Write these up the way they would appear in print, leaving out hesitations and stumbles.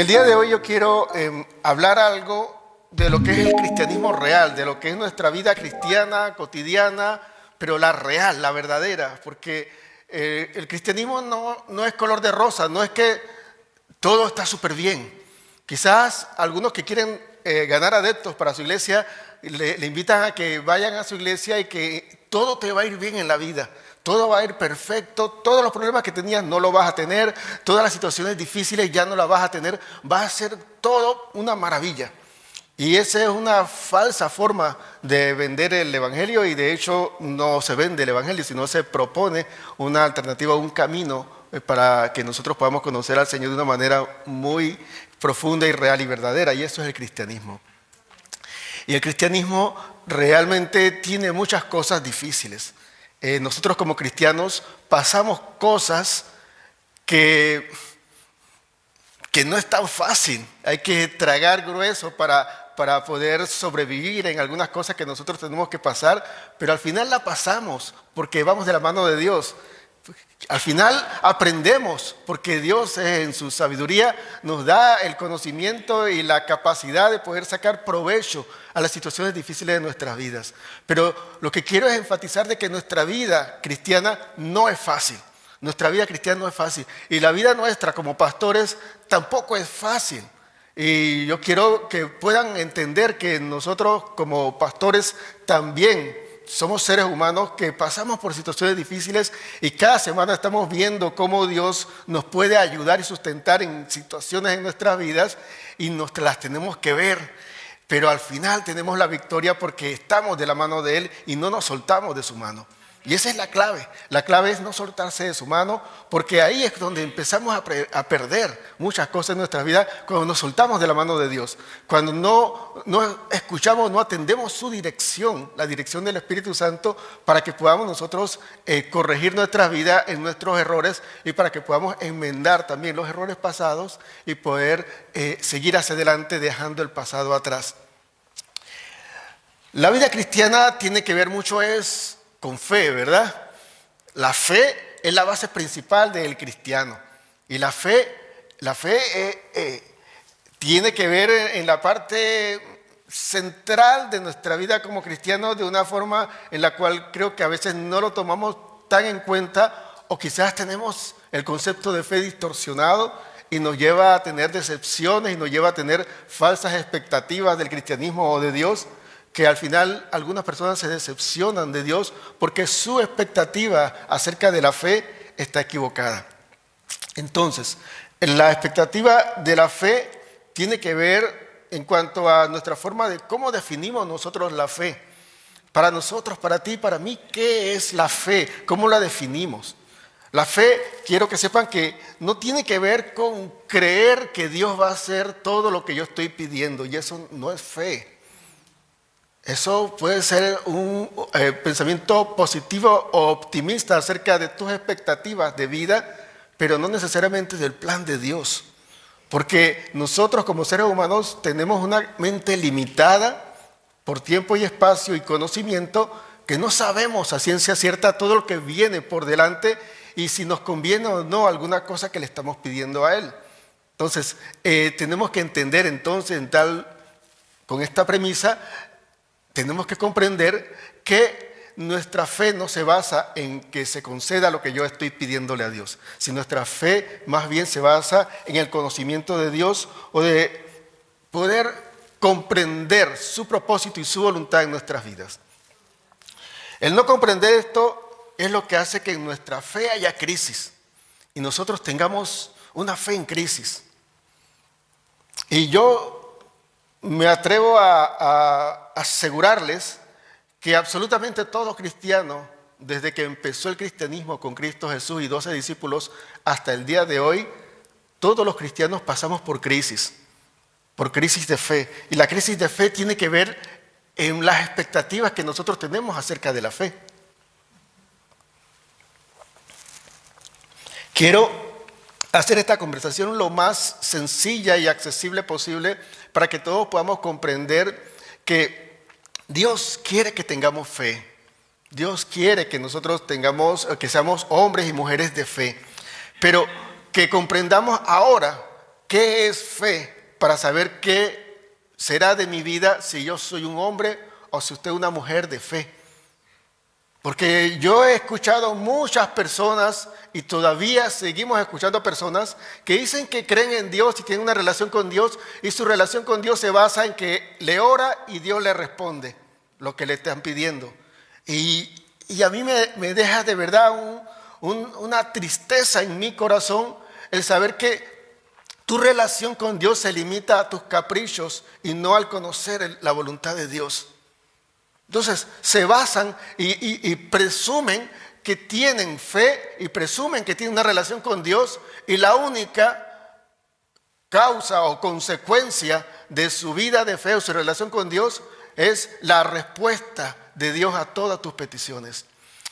el día de hoy yo quiero hablar algo de lo que es el cristianismo real, de lo que es nuestra vida cristiana, cotidiana, pero la real, la verdadera, porque el cristianismo no es color de rosa, no es que todo está súper bien. Quizás algunos que quieren ganar adeptos para su iglesia le invitan a que vayan a su iglesia y que todo te va a ir bien en la vida. Todo va a ir perfecto, todos los problemas que tenías no los vas a tener, todas las situaciones difíciles ya no las vas a tener, va a ser todo una maravilla. Y esa es una falsa forma de vender el evangelio y de hecho no se vende el evangelio, sino se propone una alternativa, un camino para que nosotros podamos conocer al Señor de una manera muy profunda y real y verdadera, y eso es el cristianismo. Y el cristianismo realmente tiene muchas cosas difíciles. Nosotros como cristianos pasamos cosas que no es tan fácil. Hay que tragar grueso para poder sobrevivir en algunas cosas que nosotros tenemos que pasar, pero al final la pasamos porque vamos de la mano de Dios. Al final aprendemos porque Dios en su sabiduría nos da el conocimiento y la capacidad de poder sacar provecho a las situaciones difíciles de nuestras vidas. Pero lo que quiero es enfatizar de que nuestra vida cristiana no es fácil. Nuestra vida cristiana no es fácil. Y la vida nuestra como pastores tampoco es fácil. Y yo quiero que puedan entender que nosotros como pastores también somos seres humanos que pasamos por situaciones difíciles y cada semana estamos viendo cómo Dios nos puede ayudar y sustentar en situaciones en nuestras vidas y nos las tenemos que ver. Pero al final tenemos la victoria porque estamos de la mano de Él y no nos soltamos de su mano. Y esa es la clave. La clave es no soltarse de su mano, porque ahí es donde empezamos a perder muchas cosas en nuestra vida, cuando nos soltamos de la mano de Dios. Cuando no escuchamos, no atendemos su dirección, la dirección del Espíritu Santo, para que podamos nosotros corregir nuestra vida en nuestros errores y para que podamos enmendar también los errores pasados y poder seguir hacia adelante dejando el pasado atrás. La vida cristiana tiene que ver mucho con fe, ¿verdad? La fe es la base principal del cristiano. Y la fe tiene que ver en la parte central de nuestra vida como cristianos de una forma en la cual creo que a veces no lo tomamos tan en cuenta o quizás tenemos el concepto de fe distorsionado y nos lleva a tener decepciones y nos lleva a tener falsas expectativas del cristianismo o de Dios, que al final algunas personas se decepcionan de Dios porque su expectativa acerca de la fe está equivocada. Entonces, la expectativa de la fe tiene que ver en cuanto a nuestra forma de cómo definimos nosotros la fe. Para nosotros, para ti, para mí, ¿qué es la fe? ¿Cómo la definimos? La fe, quiero que sepan que no tiene que ver con creer que Dios va a hacer todo lo que yo estoy pidiendo, y eso no es fe. Eso puede ser un pensamiento positivo o optimista acerca de tus expectativas de vida, pero no necesariamente del plan de Dios. Porque nosotros como seres humanos tenemos una mente limitada por tiempo y espacio y conocimiento que no sabemos a ciencia cierta todo lo que viene por delante y si nos conviene o no alguna cosa que le estamos pidiendo a Él. Entonces, tenemos que entender entonces con esta premisa, tenemos que comprender que nuestra fe no se basa en que se conceda lo que yo estoy pidiéndole a Dios, sino nuestra fe más bien se basa en el conocimiento de Dios o de poder comprender su propósito y su voluntad en nuestras vidas. El no comprender esto es lo que hace que en nuestra fe haya crisis y nosotros tengamos una fe en crisis. Y yo me atrevo a asegurarles que absolutamente todo cristiano, desde que empezó el cristianismo con Cristo Jesús y 12 discípulos hasta el día de hoy, todos los cristianos pasamos por crisis de fe. Y la crisis de fe tiene que ver en las expectativas que nosotros tenemos acerca de la fe. Quiero hacer esta conversación lo más sencilla y accesible posible para que todos podamos comprender que Dios quiere que tengamos fe. Dios quiere que nosotros que seamos hombres y mujeres de fe. Pero que comprendamos ahora ¿qué es fe? Para saber qué será de mi vida si yo soy un hombre o si usted es una mujer de fe. Porque yo he escuchado muchas personas y todavía seguimos escuchando personas que dicen que creen en Dios y tienen una relación con Dios, y su relación con Dios se basa en que le ora y Dios le responde lo que le están pidiendo. Y a mí me deja de verdad una tristeza en mi corazón el saber que tu relación con Dios se limita a tus caprichos y no al conocer la voluntad de Dios. Entonces se basan y presumen que tienen fe y presumen que tienen una relación con Dios, y la única causa o consecuencia de su vida de fe o su relación con Dios es la respuesta de Dios a todas tus peticiones.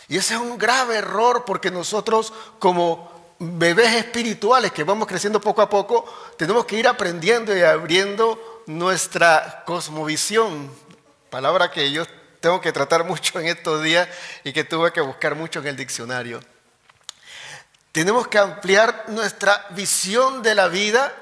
Y ese es un grave error, porque nosotros, como bebés espirituales que vamos creciendo poco a poco, tenemos que ir aprendiendo y abriendo nuestra cosmovisión, palabra que yo tengo que tratar mucho en estos días y que tuve que buscar mucho en el diccionario. Tenemos que ampliar nuestra visión de la vida,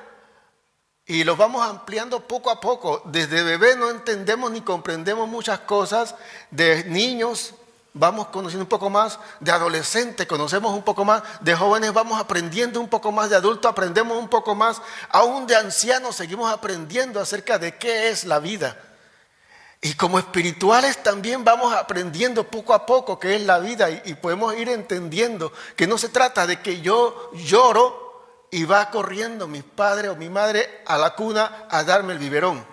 y lo vamos ampliando poco a poco. Desde bebé no entendemos ni comprendemos muchas cosas, de niños vamos conociendo un poco más, de adolescentes conocemos un poco más, de jóvenes vamos aprendiendo un poco más, de adultos aprendemos un poco más, aún de ancianos seguimos aprendiendo acerca de qué es la vida. Y como espirituales también vamos aprendiendo poco a poco qué es la vida, y podemos ir entendiendo que no se trata de que yo lloro y va corriendo mi padre o mi madre a la cuna a darme el biberón.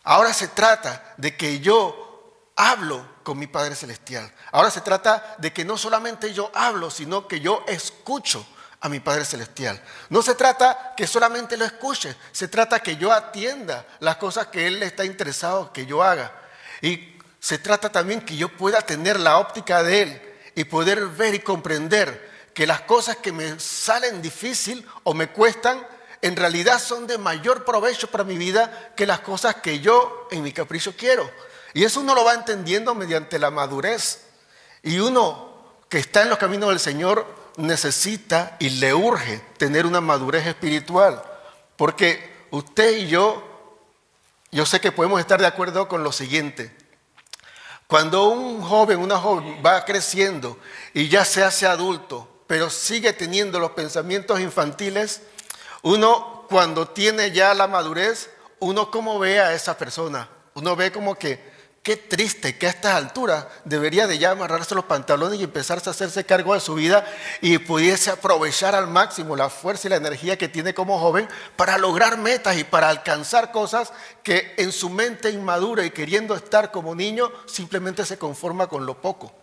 Ahora se trata de que yo hablo con mi Padre Celestial. Ahora se trata de que no solamente yo hablo, sino que yo escucho a mi Padre Celestial. No se trata que solamente lo escuche, se trata que yo atienda las cosas que Él está interesado que yo haga. Y se trata también que yo pueda tener la óptica de Él y poder ver y comprender que las cosas que me salen difícil o me cuestan, en realidad son de mayor provecho para mi vida que las cosas que yo en mi capricho quiero. Y eso uno lo va entendiendo mediante la madurez. Y uno que está en los caminos del Señor necesita y le urge tener una madurez espiritual, porque usted y yo sé que podemos estar de acuerdo con lo siguiente: cuando un joven, una joven va creciendo y ya se hace adulto, pero sigue teniendo los pensamientos infantiles, uno cuando tiene ya la madurez, uno cómo ve a esa persona, uno ve como que qué triste que a estas alturas debería de ya amarrarse los pantalones y empezarse a hacerse cargo de su vida, y pudiese aprovechar al máximo la fuerza y la energía que tiene como joven para lograr metas y para alcanzar cosas que en su mente inmadura y queriendo estar como niño simplemente se conforma con lo poco.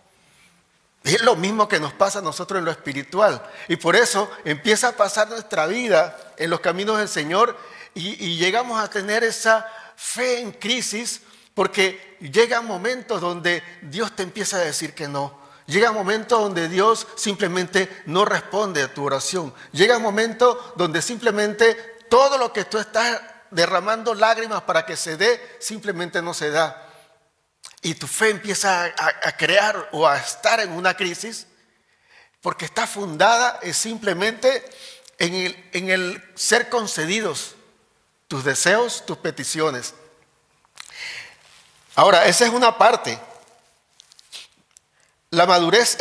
Y es lo mismo que nos pasa a nosotros en lo espiritual, y por eso empieza a pasar nuestra vida en los caminos del Señor y llegamos a tener esa fe en crisis. Porque llegan momentos donde Dios te empieza a decir que no. Llegan momentos donde Dios simplemente no responde a tu oración. Llegan momentos donde simplemente todo lo que tú estás derramando lágrimas para que se dé, simplemente no se da. Y tu fe empieza a crear o a estar en una crisis, porque está fundada simplemente en el ser concedidos tus deseos, tus peticiones. Ahora, esa es una parte. La inmadurez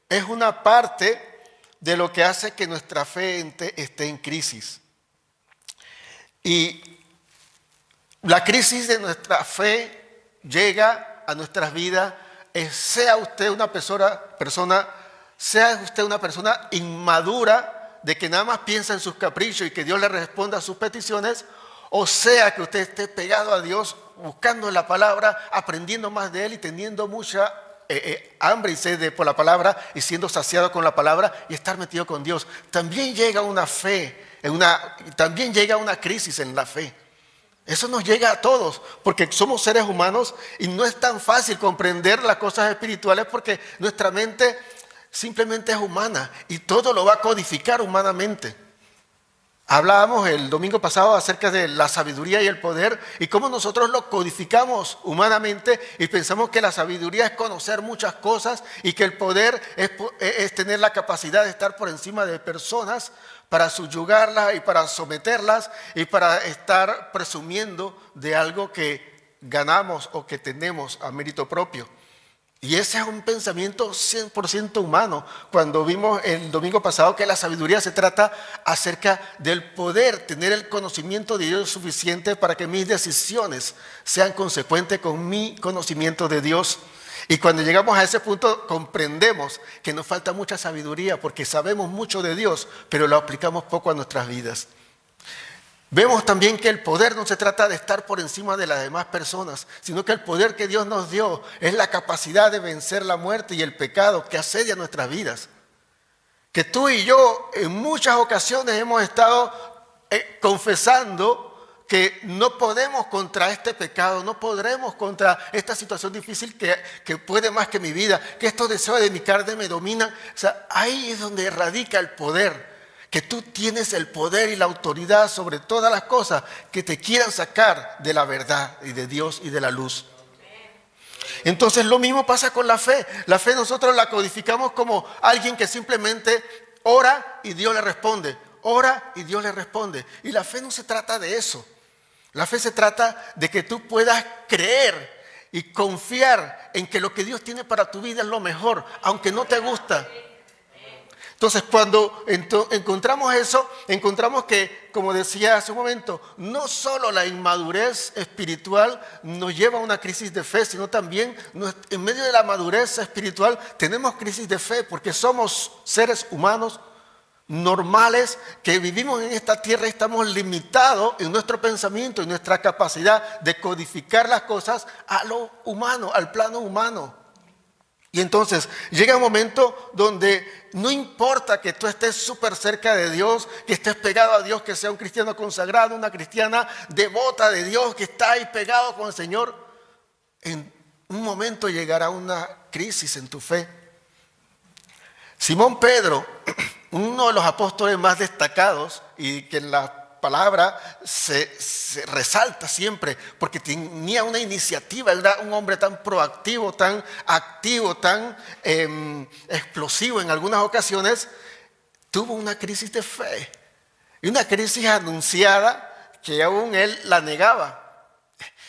es una parte de lo que hace que nuestra fe esté en crisis. Y la crisis de nuestra fe llega a nuestras vidas, sea usted una persona inmadura, de que nada más piensa en sus caprichos y que Dios le responda a sus peticiones, o sea que usted esté pegado a Dios, buscando en la palabra, aprendiendo más de Él y teniendo mucha hambre y sed por la palabra y siendo saciado con la palabra y estar metido con Dios. También llega una también llega una crisis en la fe. Eso nos llega a todos, porque somos seres humanos y no es tan fácil comprender las cosas espirituales, porque nuestra mente simplemente es humana y todo lo va a codificar humanamente. Hablábamos el domingo pasado acerca de la sabiduría y el poder y cómo nosotros lo codificamos humanamente y pensamos que la sabiduría es conocer muchas cosas y que el poder es tener la capacidad de estar por encima de personas, para subyugarlas y para someterlas y para estar presumiendo de algo que ganamos o que tenemos a mérito propio. Y ese es un pensamiento 100% humano. Cuando vimos el domingo pasado que la sabiduría se trata acerca del poder tener el conocimiento de Dios suficiente para que mis decisiones sean consecuentes con mi conocimiento de Dios. Y cuando llegamos a ese punto comprendemos que nos falta mucha sabiduría porque sabemos mucho de Dios, pero lo aplicamos poco a nuestras vidas. Vemos también que el poder no se trata de estar por encima de las demás personas, sino que el poder que Dios nos dio es la capacidad de vencer la muerte y el pecado que asedia nuestras vidas. Que tú y yo en muchas ocasiones hemos estado confesando que no podemos contra este pecado, no podremos contra esta situación difícil que puede más que mi vida, que estos deseos de mi carne me dominan. O sea, ahí es donde radica el poder. Que tú tienes el poder y la autoridad sobre todas las cosas que te quieran sacar de la verdad y de Dios y de la luz. Entonces lo mismo pasa con la fe. La fe nosotros la codificamos como alguien que simplemente ora y Dios le responde. Ora y Dios le responde. Y la fe no se trata de eso. La fe se trata de que tú puedas creer y confiar en que lo que Dios tiene para tu vida es lo mejor, aunque no te gusta. Entonces, cuando encontramos eso, encontramos que, como decía hace un momento, no solo la inmadurez espiritual nos lleva a una crisis de fe, sino también en medio de la madurez espiritual tenemos crisis de fe porque somos seres humanos normales que vivimos en esta tierra y estamos limitados en nuestro pensamiento y nuestra capacidad de codificar las cosas a lo humano, al plano humano. Y entonces llega un momento donde no importa que tú estés súper cerca de Dios, que estés pegado a Dios, que sea un cristiano consagrado, una cristiana devota de Dios, que está ahí pegado con el Señor, en un momento llegará una crisis en tu fe. Simón Pedro, uno de los apóstoles más destacados y que en la palabra se resalta siempre porque tenía una iniciativa, era un hombre tan proactivo, tan activo, tan explosivo en algunas ocasiones, tuvo una crisis de fe y una crisis anunciada que aún él la negaba.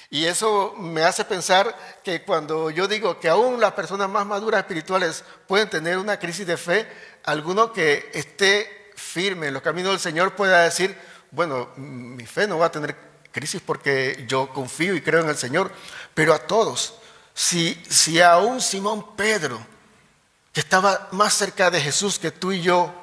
Y eso me hace pensar que cuando yo digo que aún las personas más maduras espirituales pueden tener una crisis de fe, alguno que esté firme en los caminos del Señor pueda decir, bueno, mi fe no va a tener crisis porque yo confío y creo en el Señor, pero a todos, si aún Simón Pedro, que estaba más cerca de Jesús que tú y yo,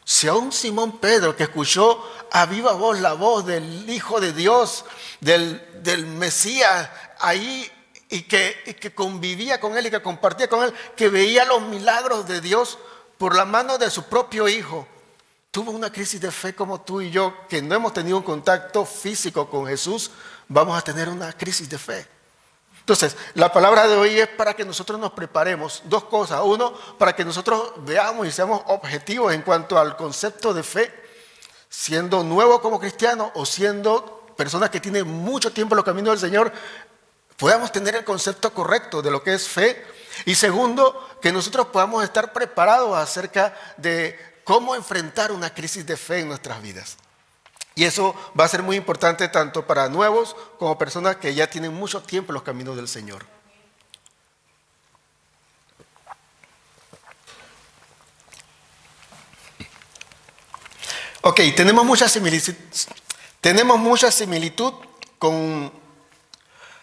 si aún Simón Pedro, que escuchó a viva voz la voz del Hijo de Dios, del Mesías ahí, y que convivía con él y que compartía con él, que veía los milagros de Dios por la mano de su propio Hijo, tuvo una crisis de fe como tú y yo, que no hemos tenido un contacto físico con Jesús, vamos a tener una crisis de fe. Entonces, la palabra de hoy es para que nosotros nos preparemos. Dos cosas. Uno, para que nosotros veamos y seamos objetivos en cuanto al concepto de fe, siendo nuevo como cristiano o siendo personas que tienen mucho tiempo en los caminos del Señor, podamos tener el concepto correcto de lo que es fe. Y segundo, que nosotros podamos estar preparados acerca de cómo enfrentar una crisis de fe en nuestras vidas. Y eso va a ser muy importante tanto para nuevos como personas que ya tienen mucho tiempo en los caminos del Señor. Ok, tenemos mucha similitud con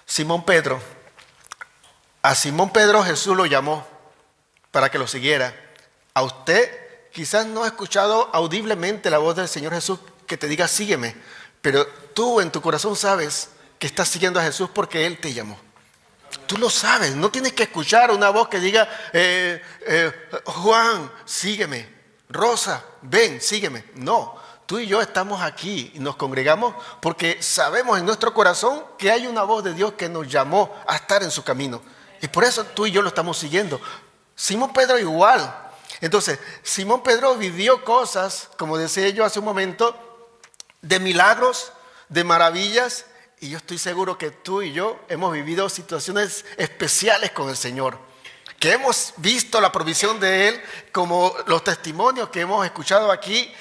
Simón Pedro. A Simón Pedro Jesús lo llamó para que lo siguiera. A usted quizás no ha escuchado audiblemente la voz del Señor Jesús que te diga sígueme, pero tú en tu corazón sabes que estás siguiendo a Jesús porque Él te llamó. Tú lo sabes, no tienes que escuchar una voz que diga Juan, sígueme, Rosa, ven, sígueme. No, tú y yo estamos aquí y nos congregamos porque sabemos en nuestro corazón que hay una voz de Dios que nos llamó a estar en su camino. Y por eso tú y yo lo estamos siguiendo. Simón Pedro igual. Entonces, Simón Pedro vivió cosas, como decía yo hace un momento, de milagros, de maravillas, y yo estoy seguro que tú y yo hemos vivido situaciones especiales con el Señor. que hemos visto la provisión de Él, como los testimonios que hemos escuchado aquí,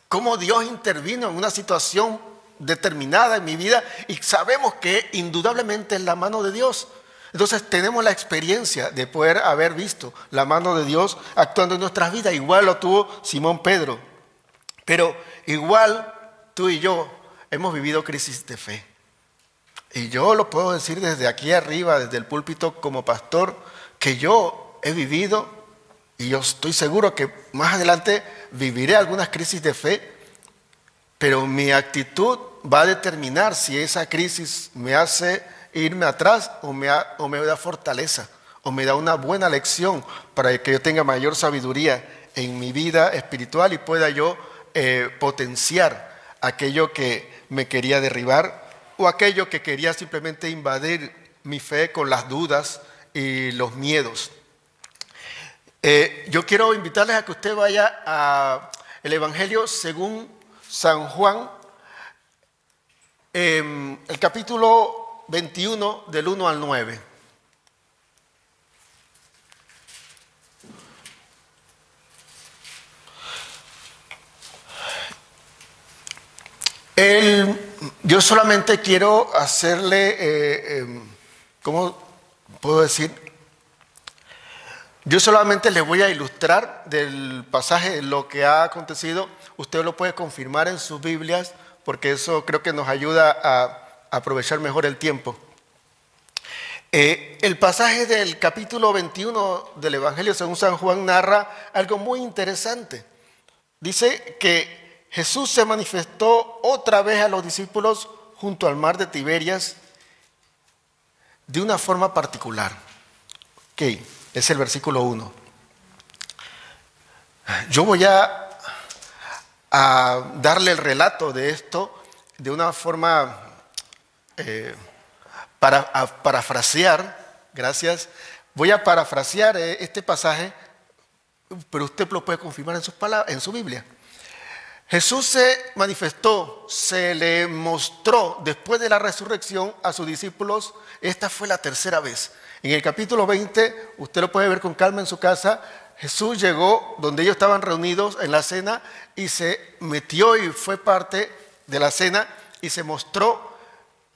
cómo Dios intervino en una situación determinada en mi vida y sabemos que indudablemente es la mano de Dios. Entonces tenemos la experiencia de poder haber visto la mano de Dios actuando en nuestras vidas. Igual lo tuvo Simón Pedro, pero igual tú y yo hemos vivido crisis de fe. Y yo lo puedo decir desde aquí arriba, desde el púlpito como pastor, que yo he vivido y yo estoy seguro que más adelante viviré algunas crisis de fe, pero mi actitud va a determinar si esa crisis me hace irme atrás o me da fortaleza o me da una buena lección para que yo tenga mayor sabiduría en mi vida espiritual y pueda yo potenciar aquello que me quería derribar o aquello que quería simplemente invadir mi fe con las dudas y los miedos. Yo quiero invitarles a que usted vaya al Evangelio según San Juan, el capítulo 21 del 1 al 9. Yo solamente quiero hacerle, ¿cómo puedo decir? Yo solamente les voy a ilustrar del pasaje lo que ha acontecido. Usted lo puede confirmar en sus Biblias, porque eso creo que nos ayuda a aprovechar mejor el tiempo. El pasaje del capítulo 21 del Evangelio según San Juan narra algo muy interesante. Dice que Jesús se manifestó otra vez a los discípulos junto al mar de Tiberias de una forma particular. Ok, es el versículo 1. Yo voy a darle el relato de esto de una forma parafrasear, gracias. Voy a parafrasear este pasaje, pero usted lo puede confirmar en sus palabras, en su Biblia. Jesús se manifestó, se le mostró después de la resurrección a sus discípulos. Esta fue la tercera vez. En el capítulo 20, usted lo puede ver con calma en su casa. Jesús llegó donde ellos estaban reunidos en la cena y se metió y fue parte de la cena y se mostró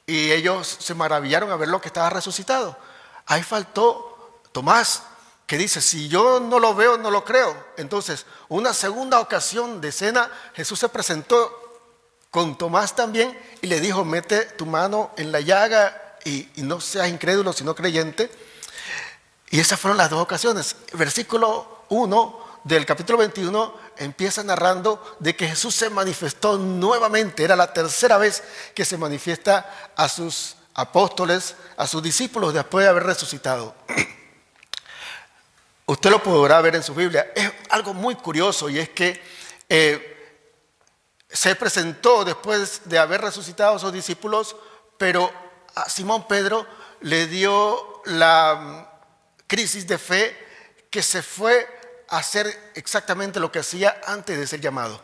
y ellos se maravillaron a ver lo que estaba resucitado. Ahí faltó Tomás, que dice, si yo no lo veo, no lo creo. Entonces, una segunda ocasión de cena, Jesús se presentó con Tomás también y le dijo, mete tu mano en la llaga y no seas incrédulo, sino creyente. Y esas fueron las dos ocasiones. El versículo 1 del capítulo 21 empieza narrando de que Jesús se manifestó nuevamente. Era la tercera vez que se manifiesta a sus apóstoles, a sus discípulos después de haber resucitado. Usted lo podrá ver en su Biblia. Es algo muy curioso y es que se presentó después de haber resucitado a sus discípulos, pero a Simón Pedro le dio la crisis de fe que se fue a hacer exactamente lo que hacía antes de ser llamado,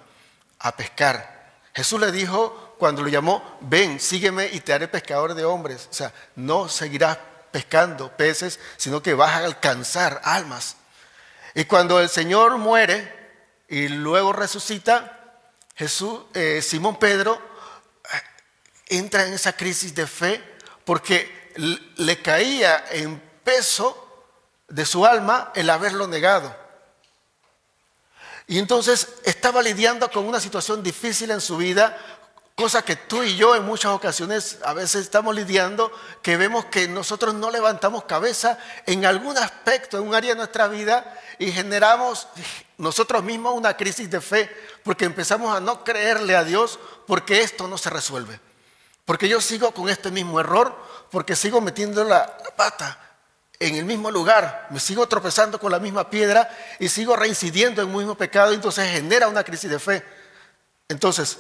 a pescar. Jesús le dijo cuando lo llamó, ven, sígueme y te haré pescador de hombres. O sea, no seguirás pescando peces, sino que vas a alcanzar almas. Y cuando el Señor muere y luego resucita, Simón Pedro entra en esa crisis de fe porque le caía en peso de su alma el haberlo negado. Y entonces estaba lidiando con una situación difícil en su vida, cosa que tú y yo en muchas ocasiones a veces estamos lidiando, que vemos que nosotros no levantamos cabeza en algún aspecto, en un área de nuestra vida y generamos nosotros mismos una crisis de fe porque empezamos a no creerle a Dios porque esto no se resuelve. Porque yo sigo con este mismo error, porque sigo metiendo la pata en el mismo lugar, me sigo tropezando con la misma piedra y sigo reincidiendo en el mismo pecado, y entonces genera una crisis de fe. Entonces,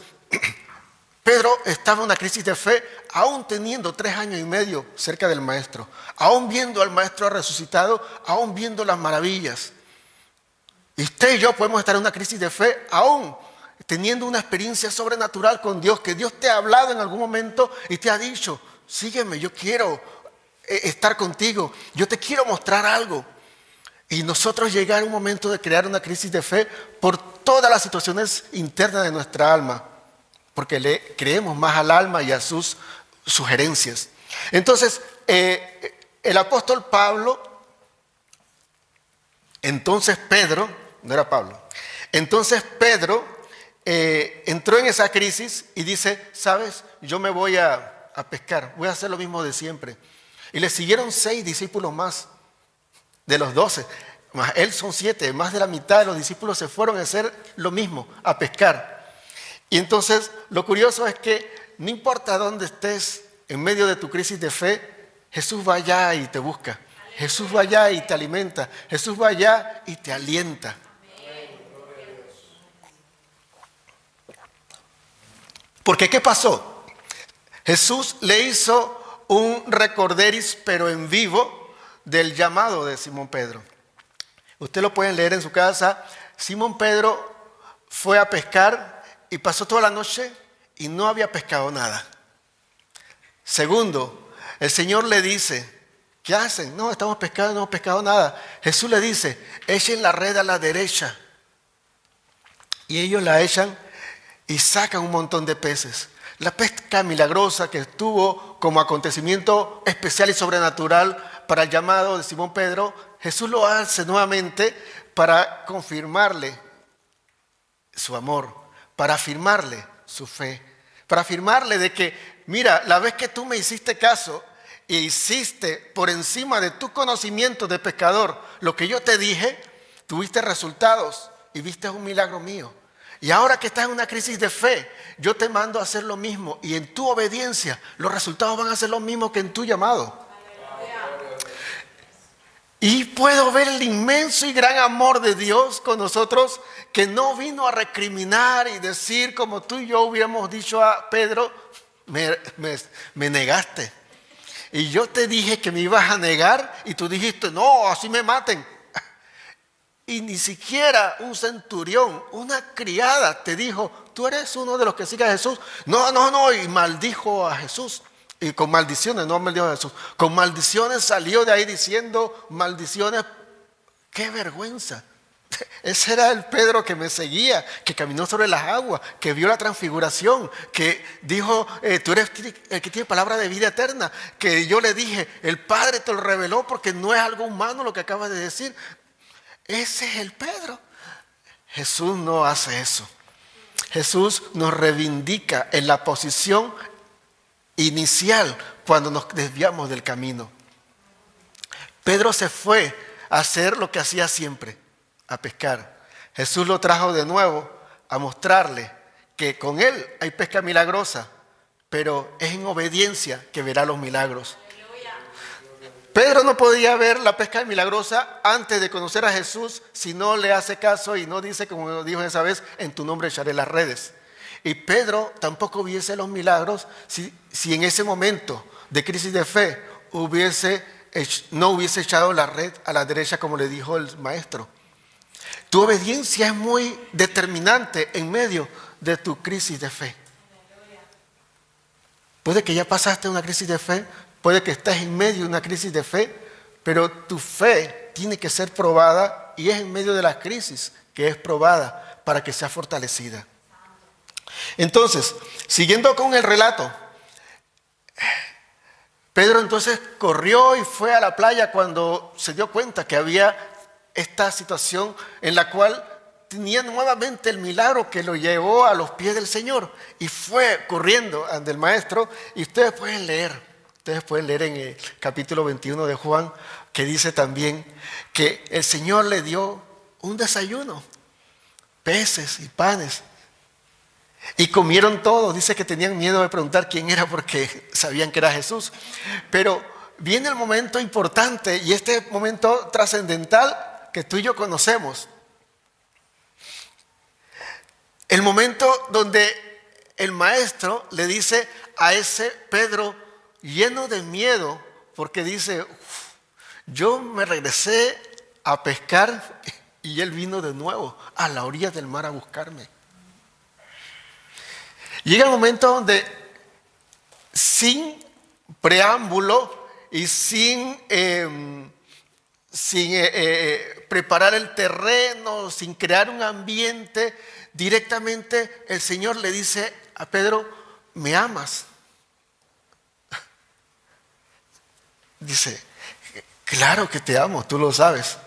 Pedro estaba en una crisis de fe, aún teniendo 3 años y medio cerca del maestro, aún viendo al maestro resucitado, aún viendo las maravillas. Y usted y yo podemos estar en una crisis de fe, aún teniendo una experiencia sobrenatural con Dios, que Dios te ha hablado en algún momento y te ha dicho, sígueme, yo quiero estar contigo. Yo te quiero mostrar algo. Y nosotros llegar a un momento de crear una crisis de fe por todas las situaciones internas de nuestra alma, porque le creemos más al alma y a sus sugerencias. Entonces, el apóstol Pablo, entonces Pedro, no era Pablo, entonces Pedro entró en esa crisis y dice, ¿sabes? Yo me voy a pescar, voy a hacer lo mismo de siempre. Y le siguieron 6 discípulos más de los 12, más él son 7, más de la mitad de los discípulos se fueron a hacer lo mismo, a pescar. Y entonces lo curioso es que no importa dónde estés en medio de tu crisis de fe, Jesús va allá y te busca. Jesús va allá y te alimenta. Jesús va allá y te alienta. Porque ¿qué pasó? Jesús le hizo un recorderis, pero en vivo, del llamado de Simón Pedro. Usted lo pueden leer en su casa. Simón Pedro fue a pescar y pasó toda la noche y no había pescado nada. Segundo, el Señor le dice, ¿qué hacen? No, estamos pescando, no hemos pescado nada. Jesús le dice, echen la red a la derecha. Y ellos la echan y sacan un montón de peces. La pesca milagrosa que estuvo como acontecimiento especial y sobrenatural para el llamado de Simón Pedro, Jesús lo hace nuevamente para confirmarle su amor, para afirmarle su fe, para afirmarle de que, mira, la vez que tú me hiciste caso e hiciste por encima de tu conocimiento de pescador lo que yo te dije, tuviste resultados y viste un milagro mío. Y ahora que estás en una crisis de fe, yo te mando a hacer lo mismo y en tu obediencia los resultados van a ser los mismos que en tu llamado. Y puedo ver el inmenso y gran amor de Dios con nosotros, que no vino a recriminar y decir como tú y yo hubiéramos dicho a Pedro, me negaste. Y yo te dije que me ibas a negar y tú dijiste, no, así me maten. Y ni siquiera un centurión, una criada te dijo, tú eres uno de los que sigue a Jesús. No, y maldijo a Jesús. Y con maldiciones, no maldijo a Jesús. Con maldiciones salió de ahí diciendo maldiciones. ¡Qué vergüenza! Ese era el Pedro que me seguía, que caminó sobre las aguas, que vio la transfiguración, que dijo, tú eres el que tiene palabra de vida eterna. Que yo le dije, el Padre te lo reveló porque no es algo humano lo que acabas de decir. Ese es el Pedro. Jesús no hace eso. Jesús nos reivindica en la posición inicial cuando nos desviamos del camino. Pedro se fue a hacer lo que hacía siempre, a pescar. Jesús lo trajo de nuevo a mostrarle que con él hay pesca milagrosa, pero es en obediencia que verá los milagros. Pedro no podía ver la pesca milagrosa antes de conocer a Jesús si no le hace caso y no dice, como dijo esa vez, en tu nombre echaré las redes. Y Pedro tampoco viese los milagros si en ese momento de crisis de fe no hubiese echado la red a la derecha como le dijo el maestro. Tu obediencia es muy determinante en medio de tu crisis de fe. Puede que ya pasaste una crisis de fe, puede que estés en medio de una crisis de fe, pero tu fe tiene que ser probada y es en medio de la crisis que es probada para que sea fortalecida. Entonces, siguiendo con el relato, Pedro entonces corrió y fue a la playa cuando se dio cuenta que había esta situación en la cual tenía nuevamente el milagro que lo llevó a los pies del Señor y fue corriendo ante el maestro. Y ustedes pueden leer en el capítulo 21 de Juan, que dice también que el Señor le dio un desayuno, peces y panes. Y comieron todos. Dice que tenían miedo de preguntar quién era porque sabían que era Jesús. Pero viene el momento importante y este momento trascendental que tú y yo conocemos. El momento donde el maestro le dice a ese Pedro lleno de miedo, porque dice, yo me regresé a pescar y él vino de nuevo a la orilla del mar a buscarme. Llega el momento donde, sin preámbulo, y sin preparar el terreno, sin crear un ambiente, directamente el Señor le dice a Pedro: ¿me amas? Dice: claro que te amo, tú lo sabes.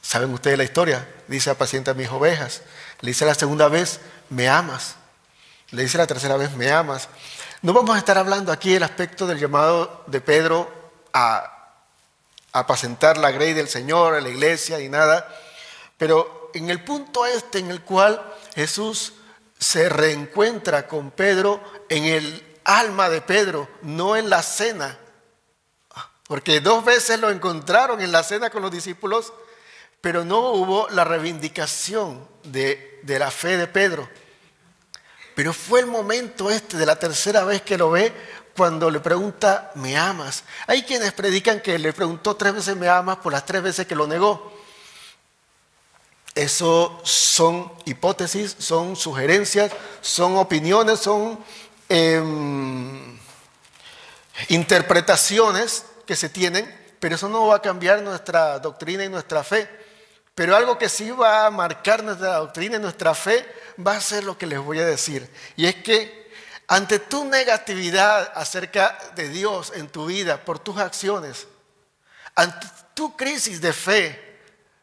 ¿Saben ustedes la historia? Dice: apacienta mis ovejas. Le dice la segunda vez: ¿me amas? Le dice la tercera vez: ¿me amas? No vamos a estar hablando aquí del aspecto del llamado de Pedro a apacentar la grey del Señor, a la iglesia y nada, pero en el punto en el cual Jesús se reencuentra con Pedro, en el alma de Pedro, no en la cena, porque 2 veces lo encontraron en la cena con los discípulos, pero no hubo la reivindicación de la fe de Pedro. Pero fue el momento de la tercera vez que lo ve, cuando le pregunta: ¿me amas? Hay quienes predican que le preguntó 3 veces: ¿me amas?, por las 3 veces que lo negó. Eso son hipótesis, son sugerencias, son opiniones, son interpretaciones que se tienen, pero eso no va a cambiar nuestra doctrina y nuestra fe. Pero algo que sí va a marcar nuestra doctrina y nuestra fe va a ser lo que les voy a decir. Y es que ante tu negatividad acerca de Dios en tu vida, por tus acciones, ante tu crisis de fe,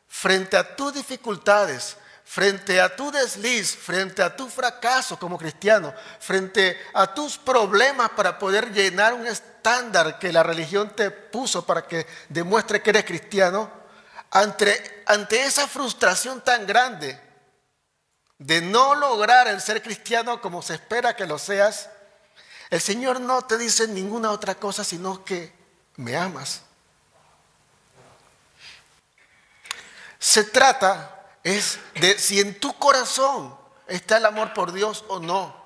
frente a tus dificultades, frente a tu desliz, frente a tu fracaso como cristiano, frente a tus problemas para poder llenar un estándar que la religión te puso para que demuestre que eres cristiano, ante esa frustración tan grande de no lograr el ser cristiano como se espera que lo seas, el Señor no te dice ninguna otra cosa sino que: ¿me amas? Se trata de si en tu corazón está el amor por Dios o no.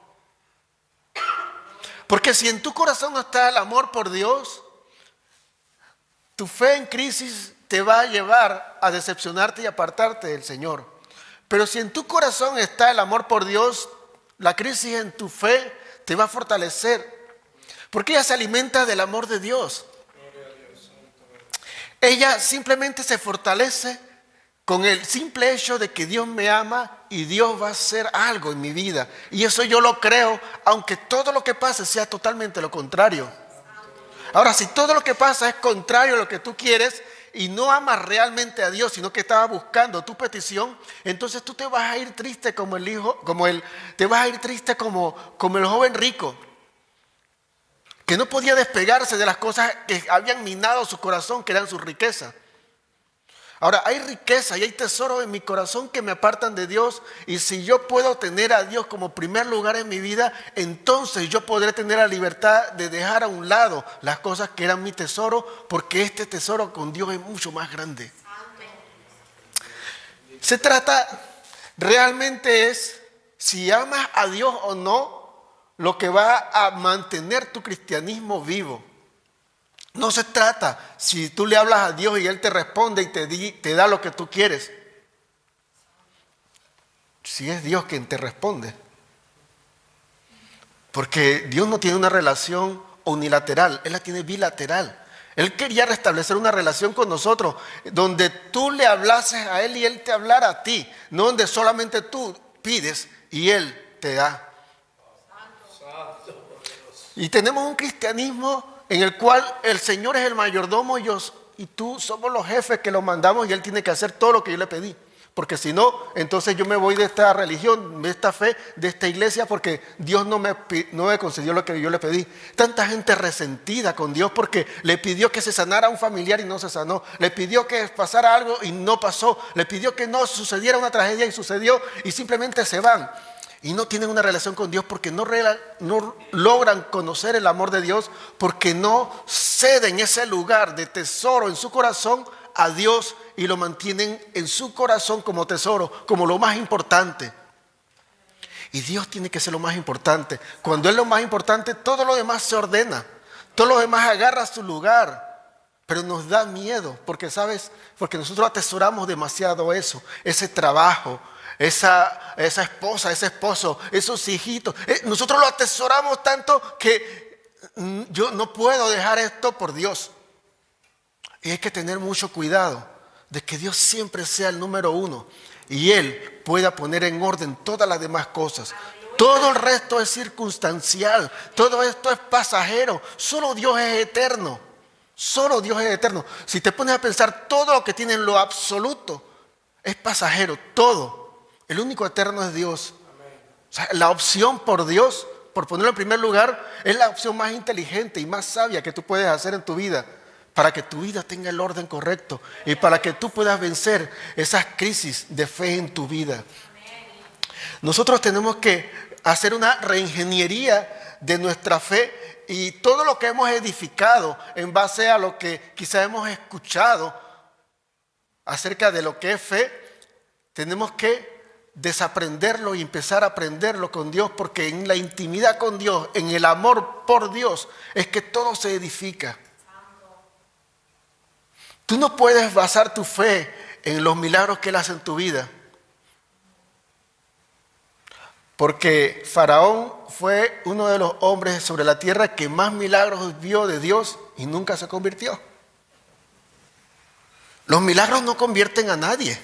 Porque si en tu corazón no está el amor por Dios, tu fe en crisis te va a llevar a decepcionarte y apartarte del Señor. Pero si en tu corazón está el amor por Dios, la crisis en tu fe te va a fortalecer, porque ella se alimenta del amor de Dios. Ella simplemente se fortalece con el simple hecho de que Dios me ama y Dios va a hacer algo en mi vida. Y eso yo lo creo, aunque todo lo que pase sea totalmente lo contrario. Ahora, si todo lo que pasa es contrario a lo que tú quieres y no amas realmente a Dios, sino que estabas buscando tu petición, entonces tú te vas a ir triste como el joven rico, que no podía despegarse de las cosas que habían minado su corazón, que eran su riqueza. Ahora, hay riqueza y hay tesoros en mi corazón que me apartan de Dios, y si yo puedo tener a Dios como primer lugar en mi vida, entonces yo podré tener la libertad de dejar a un lado las cosas que eran mi tesoro, porque este tesoro con Dios es mucho más grande. Se trata, realmente es si amas a Dios o no, lo que va a mantener tu cristianismo vivo. No se trata si tú le hablas a Dios y Él te responde y te da lo que tú quieres. Si es Dios quien te responde. Porque Dios no tiene una relación unilateral, Él la tiene bilateral. Él quería restablecer una relación con nosotros donde tú le hablases a Él y Él te hablara a ti. No donde solamente tú pides y Él te da. Y tenemos un cristianismo en el cual el Señor es el mayordomo y tú somos los jefes que lo mandamos y Él tiene que hacer todo lo que yo le pedí. Porque si no, entonces yo me voy de esta religión, de esta fe, de esta iglesia, porque Dios no me concedió lo que yo le pedí. Tanta gente resentida con Dios porque le pidió que se sanara a un familiar y no se sanó. Le pidió que pasara algo y no pasó. Le pidió que no sucediera una tragedia y sucedió, y simplemente se van. Y no tienen una relación con Dios porque no logran conocer el amor de Dios, porque no ceden ese lugar de tesoro en su corazón a Dios y lo mantienen en su corazón como tesoro, como lo más importante. Y Dios tiene que ser lo más importante. Cuando es lo más importante, todo lo demás se ordena, todo lo demás agarra su lugar. Pero nos da miedo, porque ¿sabes? Porque nosotros atesoramos demasiado eso, ese trabajo, esa esposa, ese esposo, esos hijitos. Nosotros lo atesoramos tanto que yo no puedo dejar esto por Dios. Y hay que tener mucho cuidado de que Dios siempre sea el número uno y Él pueda poner en orden todas las demás cosas. Todo el resto es circunstancial, todo esto es pasajero, solo Dios es eterno, solo Dios es eterno. Si te pones a pensar, todo lo que tiene en lo absoluto es pasajero, todo. El único eterno es Dios. O sea, la opción por Dios, por ponerlo en primer lugar, es la opción más inteligente y más sabia que tú puedes hacer en tu vida, para que tu vida tenga el orden correcto y para que tú puedas vencer esas crisis de fe en tu vida. Nosotros tenemos que hacer una reingeniería de nuestra fe y todo lo que hemos edificado en base a lo que quizá hemos escuchado acerca de lo que es fe, tenemos que desaprenderlo y empezar a aprenderlo con Dios, porque en la intimidad con Dios, en el amor por Dios, es que todo se edifica. Tú no puedes basar tu fe en los milagros que Él hace en tu vida. Porque Faraón fue uno de los hombres sobre la tierra que más milagros vio de Dios y nunca se convirtió. Los milagros no convierten a nadie.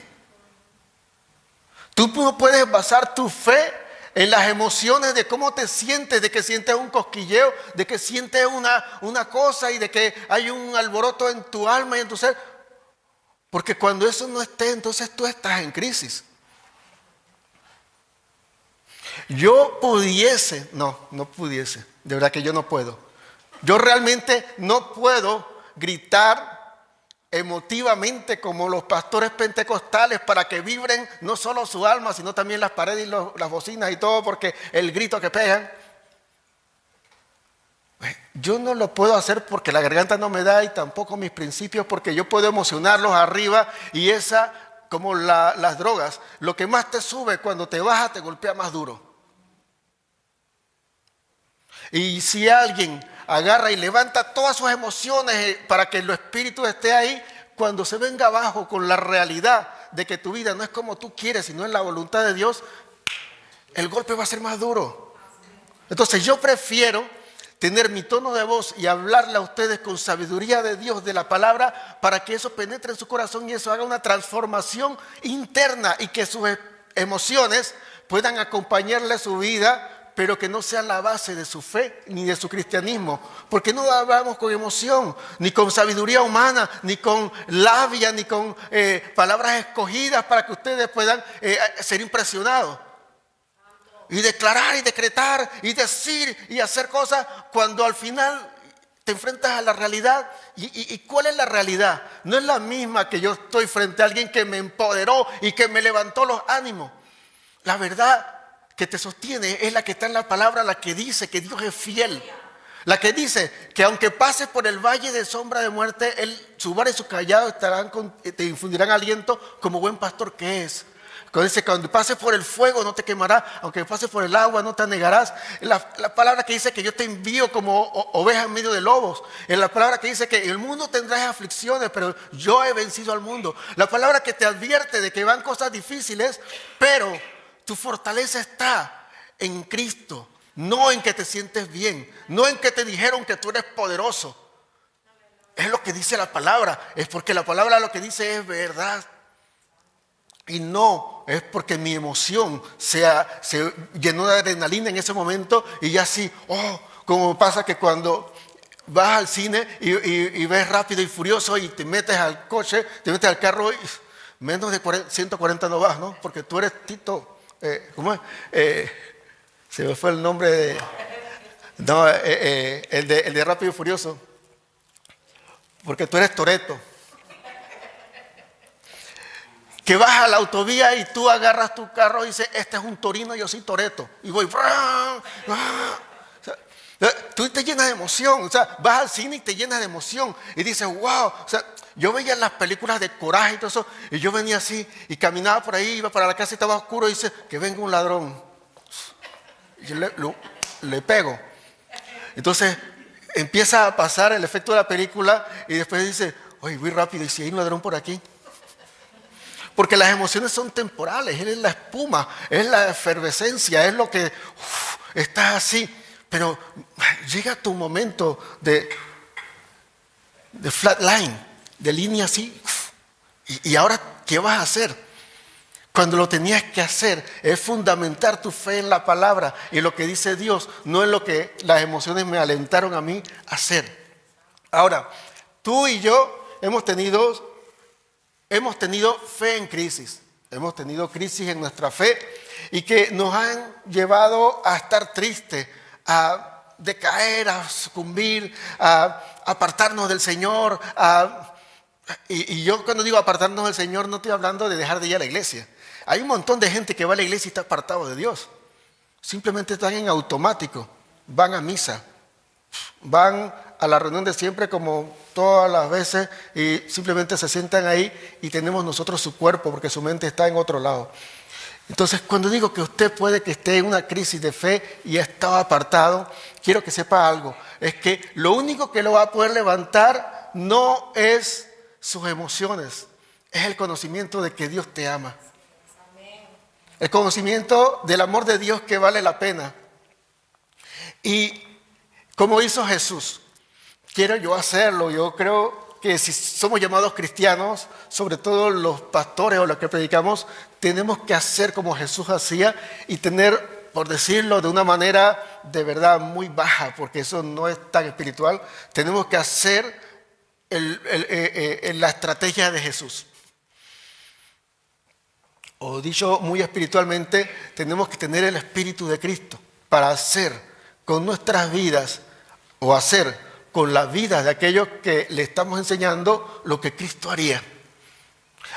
Tú no puedes basar tu fe en las emociones de cómo te sientes, de que sientes un cosquilleo, de que sientes una cosa y de que hay un alboroto en tu alma y en tu ser. Porque cuando eso no esté, entonces tú estás en crisis. Yo pudiese, no pudiese, de verdad que yo no puedo. Yo realmente no puedo gritar emotivamente como los pastores pentecostales para que vibren no solo su alma, sino también las paredes y las bocinas y todo, porque el grito que pegan. Yo no lo puedo hacer porque la garganta no me da y tampoco mis principios, porque yo puedo emocionarlos arriba y esa, como las drogas, lo que más te sube cuando te baja te golpea más duro. Y si alguien agarra y levanta todas sus emociones para que el espíritu esté ahí, cuando se venga abajo con la realidad de que tu vida no es como tú quieres, sino en la voluntad de Dios, el golpe va a ser más duro. Entonces yo prefiero tener mi tono de voz y hablarle a ustedes con sabiduría de Dios, de la palabra, para que eso penetre en su corazón y eso haga una transformación interna y que sus emociones puedan acompañarle a su vida, pero que no sea la base de su fe ni de su cristianismo, porque no hablamos con emoción, ni con sabiduría humana, ni con labia, ni con palabras escogidas para que ustedes puedan ser impresionados. Y declarar y decretar y decir y hacer cosas cuando al final te enfrentas a la realidad. ¿Y cuál es la realidad? No es la misma que yo estoy frente a alguien que me empoderó y que me levantó los ánimos. La verdad que te sostiene es la que está en la palabra, la que dice que Dios es fiel. La que dice que aunque pases por el valle de sombra de muerte, su vara y su callado te infundirán aliento como buen pastor que es. Cuando pases por el fuego no te quemará, aunque pases por el agua no te anegarás. La palabra que dice que yo te envío como oveja en medio de lobos. Es la palabra que dice que en el mundo tendrás aflicciones, pero yo he vencido al mundo. La palabra que te advierte de que van cosas difíciles, pero tu fortaleza está en Cristo. No en que te sientes bien, no en que te dijeron que tú eres poderoso. Es lo que dice la palabra, es porque la palabra lo que dice es verdad. Y no es porque mi emoción se llenó de adrenalina en ese momento y ya así, como pasa que cuando vas al cine y ves Rápido y Furioso y te metes al coche, te metes al carro y menos de 140 no vas, ¿no? Porque tú eres Tito, ¿cómo es? Se me fue el nombre de... No, el de Rápido y Furioso. Porque tú eres Toretto. Que vas a la autovía y tú agarras tu carro y dices, este es un Torino, yo soy Toretto. Y voy... Tú te llenas de emoción, o sea, vas al cine y te llenas de emoción y dices, wow, o sea, yo veía las películas de coraje y todo eso, y yo venía así y caminaba por ahí, iba para la casa y estaba oscuro y dice, que venga un ladrón. Y yo le pego. Entonces empieza a pasar el efecto de la película y después dice, oye, voy rápido y si hay un ladrón por aquí. Porque las emociones son temporales, es la espuma, es la efervescencia, es lo que está así. pero llega tu momento de flatline, de línea así. ¿Y ahora qué vas a hacer? Cuando lo tenías que hacer es fundamentar tu fe en la palabra y lo que dice Dios, no en lo que las emociones me alentaron a mí a hacer. Ahora, tú y yo hemos tenido fe en crisis. Hemos tenido crisis en nuestra fe y que nos han llevado a estar tristes, a decaer, a sucumbir, a apartarnos del Señor. Y yo cuando digo apartarnos del Señor no estoy hablando de dejar de ir a la iglesia. Hay un montón de gente que va a la iglesia y está apartado de Dios. Simplemente están en automático, van a misa, van a la reunión de siempre como todas las veces y simplemente se sientan ahí y tenemos nosotros su cuerpo porque su mente está en otro lado. Entonces, cuando digo que usted puede que esté en una crisis de fe y ha estado apartado, quiero que sepa algo, es que lo único que lo va a poder levantar no es sus emociones, es el conocimiento de que Dios te ama. El conocimiento del amor de Dios que vale la pena. Y como hizo Jesús, quiero yo hacerlo. Yo creo que si somos llamados cristianos, sobre todo los pastores o los que predicamos, tenemos que hacer como Jesús hacía y tener, por decirlo de una manera de verdad muy baja, porque eso no es tan espiritual, tenemos que hacer la estrategia de Jesús. O dicho muy espiritualmente, tenemos que tener el Espíritu de Cristo para hacer con nuestras vidas o hacer con la vida de aquellos que le estamos enseñando lo que Cristo haría.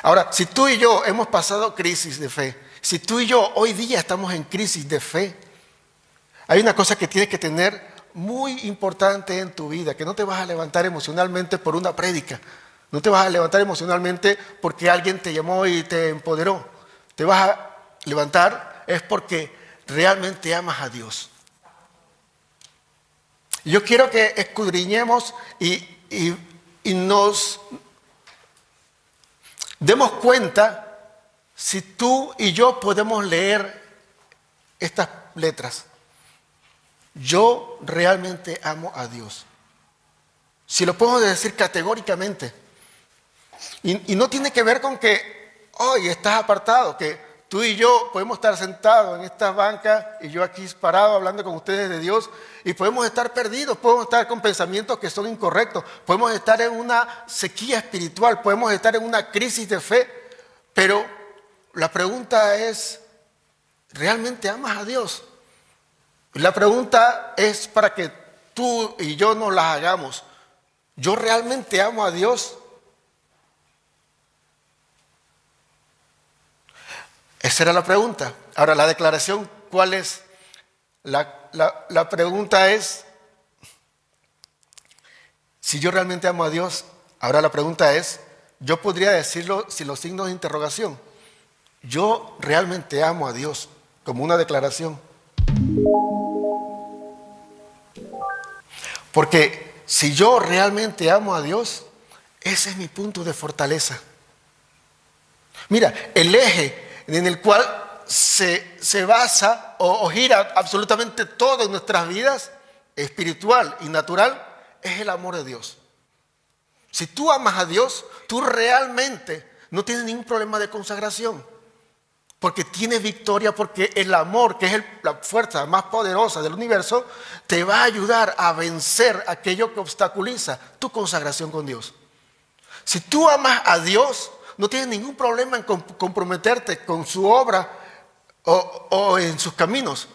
Ahora, si tú y yo hemos pasado crisis de fe, si tú y yo hoy día estamos en crisis de fe, hay una cosa que tienes que tener muy importante en tu vida, que no te vas a levantar emocionalmente por una prédica, no te vas a levantar emocionalmente porque alguien te llamó y te empoderó. Te vas a levantar es porque realmente amas a Dios. Yo quiero que escudriñemos y nos demos cuenta si tú y yo podemos leer estas letras. Yo realmente amo a Dios. Si lo podemos decir categóricamente. Y no tiene que ver con que hoy estás apartado, que tú y yo podemos estar sentados en estas bancas y yo aquí parado hablando con ustedes de Dios y podemos estar perdidos, podemos estar con pensamientos que son incorrectos, podemos estar en una sequía espiritual, podemos estar en una crisis de fe, pero la pregunta es, ¿realmente amas a Dios? La pregunta es para que tú y yo nos la hagamos. ¿Yo realmente amo a Dios? Esa era la pregunta. Ahora, la declaración, ¿cuál es? La pregunta es, si yo realmente amo a Dios, ahora la pregunta es, yo podría decirlo sin los signos de interrogación. Yo realmente amo a Dios, como una declaración. Porque si yo realmente amo a Dios, ese es mi punto de fortaleza. Mira, el eje en el cual se basa o gira absolutamente todo en nuestras vidas, espiritual y natural, es el amor de Dios. Si tú amas a Dios, tú realmente no tienes ningún problema de consagración, porque tienes victoria, porque el amor, que es la fuerza más poderosa del universo, te va a ayudar a vencer aquello que obstaculiza tu consagración con Dios. Si tú amas a Dios, no tienes ningún problema en comprometerte con su obra o en sus caminos,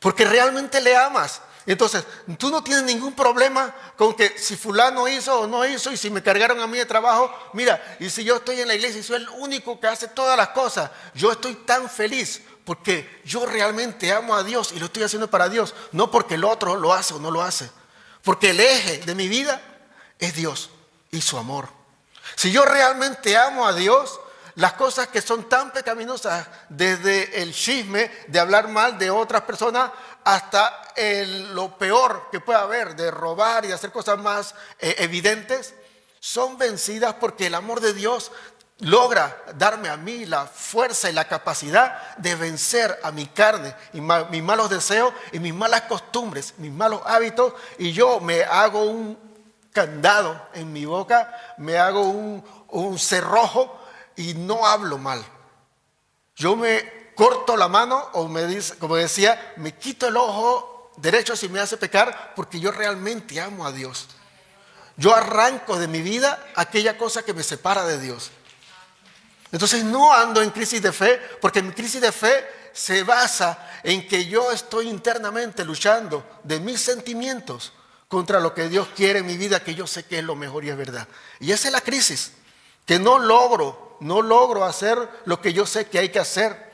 porque realmente le amas. Entonces, tú no tienes ningún problema con que si fulano hizo o no hizo, y si me cargaron a mí de trabajo, mira, y si yo estoy en la iglesia y soy el único que hace todas las cosas, yo estoy tan feliz porque yo realmente amo a Dios y lo estoy haciendo para Dios, no porque el otro lo hace o no lo hace, porque el eje de mi vida es Dios y su amor. Si yo realmente amo a Dios, las cosas que son tan pecaminosas, desde el chisme de hablar mal de otras personas hasta lo peor que pueda haber, de robar y de hacer cosas más evidentes, son vencidas porque el amor de Dios logra darme a mí la fuerza y la capacidad de vencer a mi carne y mis malos deseos y mis malas costumbres, mis malos hábitos, y yo me hago un candado en mi boca, me hago un cerrojo y no hablo mal. Yo me corto la mano o como decía, me quito el ojo derecho si me hace pecar, porque yo realmente amo a Dios. Yo arranco de mi vida aquella cosa que me separa de Dios. Entonces no ando en crisis de fe, porque mi crisis de fe se basa en que yo estoy internamente luchando de mis sentimientos contra lo que Dios quiere en mi vida, que yo sé que es lo mejor y es verdad. Y esa es la crisis, que no logro hacer lo que yo sé que hay que hacer,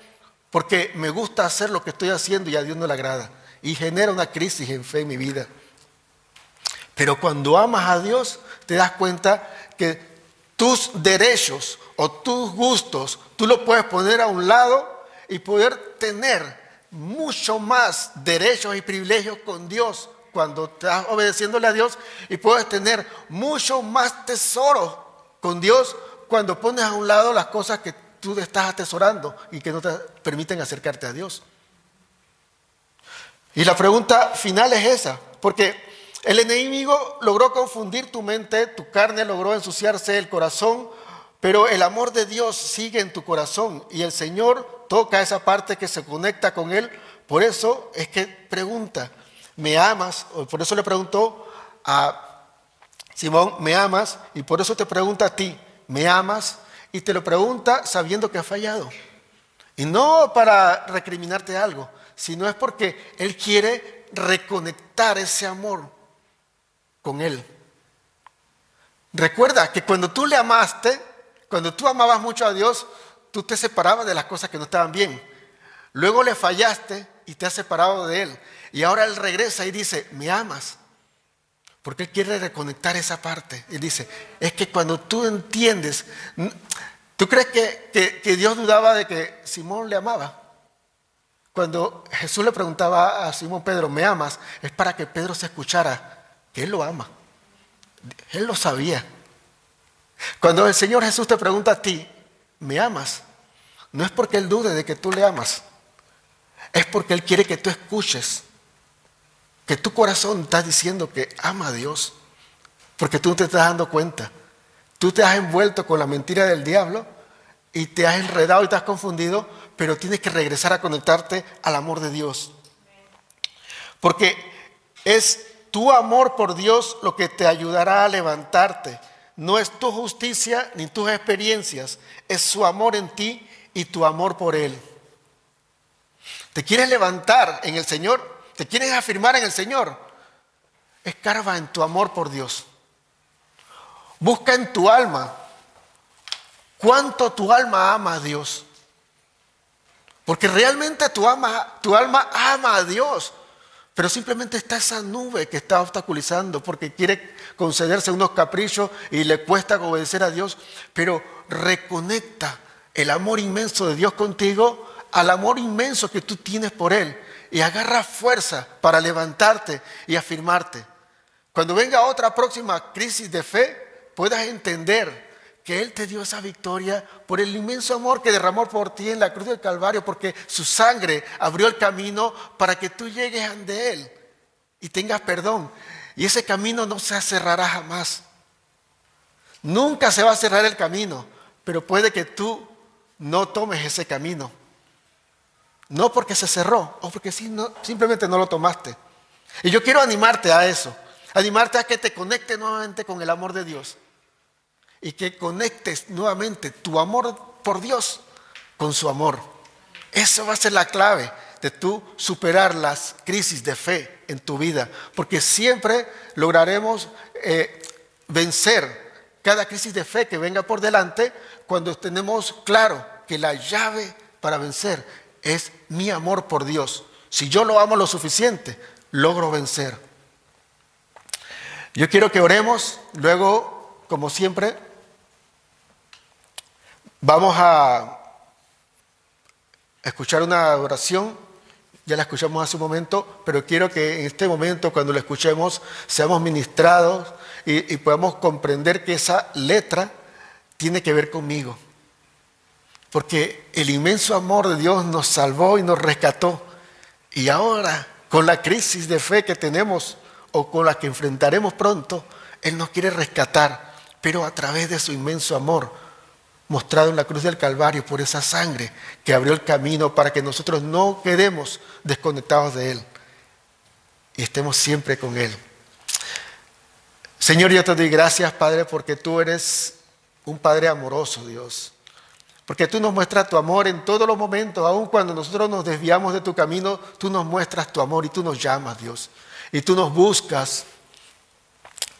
porque me gusta hacer lo que estoy haciendo y a Dios no le agrada. Y genera una crisis en fe en mi vida. Pero cuando amas a Dios, te das cuenta que tus derechos o tus gustos, tú los puedes poner a un lado y poder tener mucho más derechos y privilegios con Dios cuando estás obedeciéndole a Dios, y puedes tener mucho más tesoros con Dios cuando pones a un lado las cosas que tú estás atesorando y que no te permiten acercarte a Dios. Y la pregunta final es esa, porque el enemigo logró confundir tu mente, tu carne logró ensuciarse el corazón, pero el amor de Dios sigue en tu corazón y el Señor toca esa parte que se conecta con Él. Por eso es que pregunta, ¿me amas? Por eso le preguntó a Simón, ¿me amas? Y por eso te pregunta a ti, ¿me amas? Y te lo pregunta sabiendo que ha fallado. Y no para recriminarte algo, sino es porque Él quiere reconectar ese amor con Él. Recuerda que cuando tú le amaste, cuando tú amabas mucho a Dios, tú te separabas de las cosas que no estaban bien. Luego le fallaste y te has separado de Él. Y ahora Él regresa y dice, ¿me amas? Porque Él quiere reconectar esa parte. Él dice, es que cuando tú entiendes, ¿tú crees que Dios dudaba de que Simón le amaba? Cuando Jesús le preguntaba a Simón Pedro, ¿me amas? Es para que Pedro se escuchara que Él lo ama. Él lo sabía. Cuando el Señor Jesús te pregunta a ti, ¿me amas? No es porque Él dude de que tú le amas. Es porque Él quiere que tú escuches, que tu corazón está diciendo que ama a Dios. Porque tú no te estás dando cuenta. Tú te has envuelto con la mentira del diablo y te has enredado y te has confundido, pero tienes que regresar a conectarte al amor de Dios. Porque es tu amor por Dios lo que te ayudará a levantarte. No es tu justicia ni tus experiencias, es su amor en ti y tu amor por Él. ¿Te quieres levantar en el Señor? ¿Te quieres afirmar en el Señor? Escarba en tu amor por Dios. Busca en tu alma cuánto tu alma ama a Dios. Porque realmente tu alma ama a Dios. Pero simplemente está esa nube que está obstaculizando porque quiere concederse unos caprichos y le cuesta obedecer a Dios. Pero reconecta el amor inmenso de Dios contigo al amor inmenso que tú tienes por Él. Y agarra fuerza para levantarte y afirmarte. Cuando venga otra próxima crisis de fe, puedas entender que Él te dio esa victoria por el inmenso amor que derramó por ti en la cruz del Calvario, porque su sangre abrió el camino para que tú llegues ante Él y tengas perdón. Y ese camino no se cerrará jamás. Nunca se va a cerrar el camino, pero puede que tú no tomes ese camino. No porque se cerró, o porque simplemente no lo tomaste. Y yo quiero animarte a eso, animarte a que te conectes nuevamente con el amor de Dios. Y que conectes nuevamente tu amor por Dios con su amor. Eso va a ser la clave de tú superar las crisis de fe en tu vida. Porque siempre lograremos vencer cada crisis de fe que venga por delante cuando tenemos claro que la llave para vencer es mi amor por Dios. Si yo lo amo lo suficiente, logro vencer. Yo quiero que oremos, luego, como siempre, vamos a escuchar una oración. Ya la escuchamos hace un momento, pero quiero que en este momento, cuando la escuchemos, seamos ministrados y podamos comprender que esa letra tiene que ver conmigo. porque el inmenso amor de Dios nos salvó y nos rescató. Y ahora, con la crisis de fe que tenemos o con la que enfrentaremos pronto, Él nos quiere rescatar, pero a través de su inmenso amor, mostrado en la cruz del Calvario por esa sangre que abrió el camino para que nosotros no quedemos desconectados de Él y estemos siempre con Él. Señor, yo te doy gracias, Padre, porque tú eres un Padre amoroso, Dios. Porque tú nos muestras tu amor en todos los momentos, aun cuando nosotros nos desviamos de tu camino, tú nos muestras tu amor y tú nos llamas, Dios. Y tú nos buscas.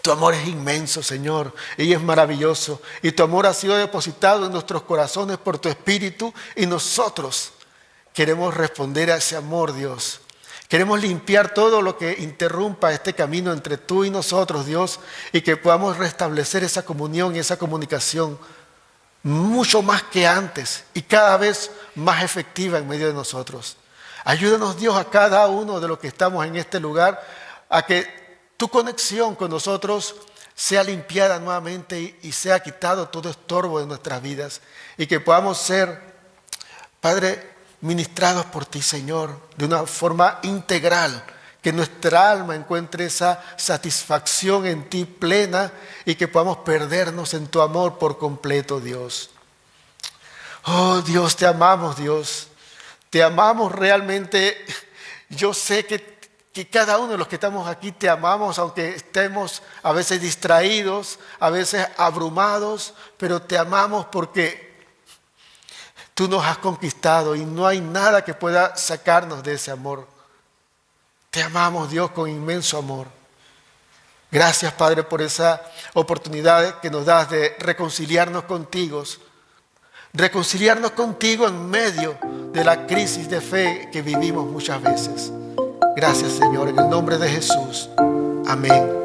Tu amor es inmenso, Señor, y es maravilloso. Y tu amor ha sido depositado en nuestros corazones por tu Espíritu y nosotros queremos responder a ese amor, Dios. Queremos limpiar todo lo que interrumpa este camino entre tú y nosotros, Dios, y que podamos restablecer esa comunión y esa comunicación mucho más que antes y cada vez más efectiva en medio de nosotros. Ayúdanos, Dios, a cada uno de los que estamos en este lugar a que tu conexión con nosotros sea limpiada nuevamente y sea quitado todo estorbo de nuestras vidas y que podamos ser, Padre, ministrados por ti, Señor, de una forma integral, que nuestra alma encuentre esa satisfacción en ti plena y que podamos perdernos en tu amor por completo, Dios. Oh, Dios, te amamos, Dios. Te amamos realmente. Yo sé que cada uno de los que estamos aquí te amamos, aunque estemos a veces distraídos, a veces abrumados, pero te amamos porque tú nos has conquistado y no hay nada que pueda sacarnos de ese amor. Te amamos, Dios, con inmenso amor. Gracias, Padre, por esa oportunidad que nos das de reconciliarnos contigo. Reconciliarnos contigo en medio de la crisis de fe que vivimos muchas veces. Gracias, Señor, en el nombre de Jesús. Amén.